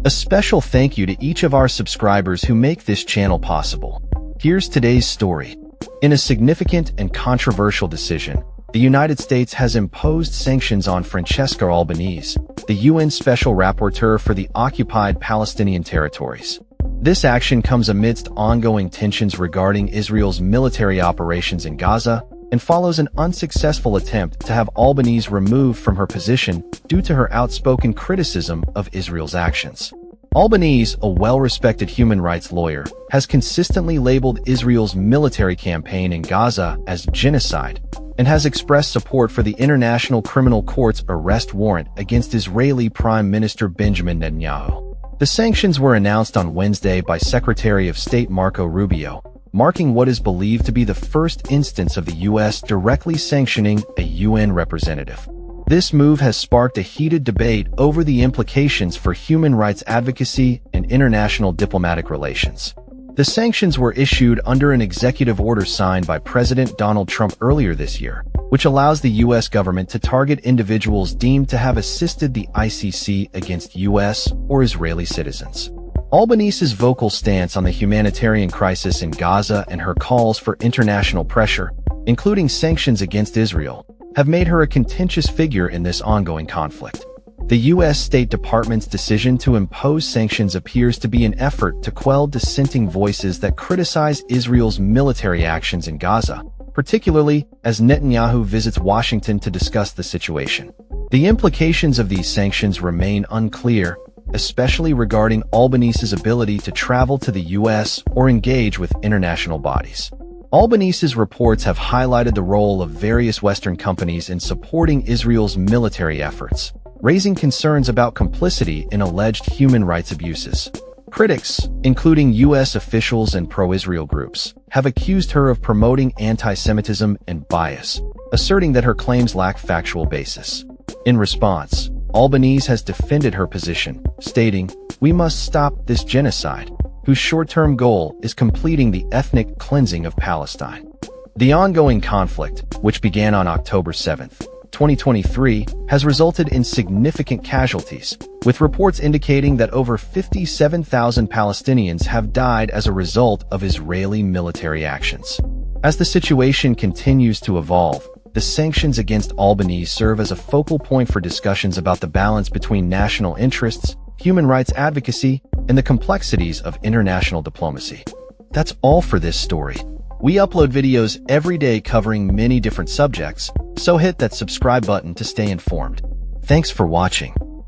A special thank you to each of our subscribers who make this channel possible. Here's today's story. In a significant and controversial decision, the United States has imposed sanctions on Francesca Albanese, the UN Special Rapporteur for the occupied Palestinian territories. This action comes amidst ongoing tensions regarding Israel's military operations in Gaza and follows an unsuccessful attempt to have Albanese removed from her position due to her outspoken criticism of Israel's actions. Albanese, a well-respected human rights lawyer, has consistently labeled Israel's military campaign in Gaza as genocide and has expressed support for the International Criminal Court's arrest warrant against Israeli Prime Minister Benjamin Netanyahu. The sanctions were announced on Wednesday by Secretary of State Marco Rubio, marking what is believed to be the first instance of the U.S. directly sanctioning a UN representative. This move has sparked a heated debate over the implications for human rights advocacy and international diplomatic relations. The sanctions were issued under an executive order signed by President Donald Trump earlier this year, which allows the U.S. government to target individuals deemed to have assisted the ICC against U.S. or Israeli citizens. Albanese's vocal stance on the humanitarian crisis in Gaza and her calls for international pressure, including sanctions against Israel, have made her a contentious figure in this ongoing conflict. The U.S. State Department's decision to impose sanctions appears to be an effort to quell dissenting voices that criticize Israel's military actions in Gaza, particularly as Netanyahu visits Washington to discuss the situation. The implications of these sanctions remain unclear, especially regarding Albanese's ability to travel to the U.S. or engage with international bodies. Albanese's reports have highlighted the role of various Western companies in supporting Israel's military efforts, raising concerns about complicity in alleged human rights abuses. Critics, including U.S. officials and pro-Israel groups, have accused her of promoting anti-Semitism and bias, asserting that her claims lack factual basis. In response, Albanese has defended her position, stating, "We must stop this genocide, whose short-term goal is completing the ethnic cleansing of Palestine." The ongoing conflict, which began on October 7, 2023, has resulted in significant casualties, with reports indicating that over 57,000 Palestinians have died as a result of Israeli military actions. As the situation continues to evolve, the sanctions against Albanese serve as a focal point for discussions about the balance between national interests, human rights advocacy, and the complexities of international diplomacy. That's all for this story. We upload videos every day covering many different subjects, so hit that subscribe button to stay informed. Thanks for watching.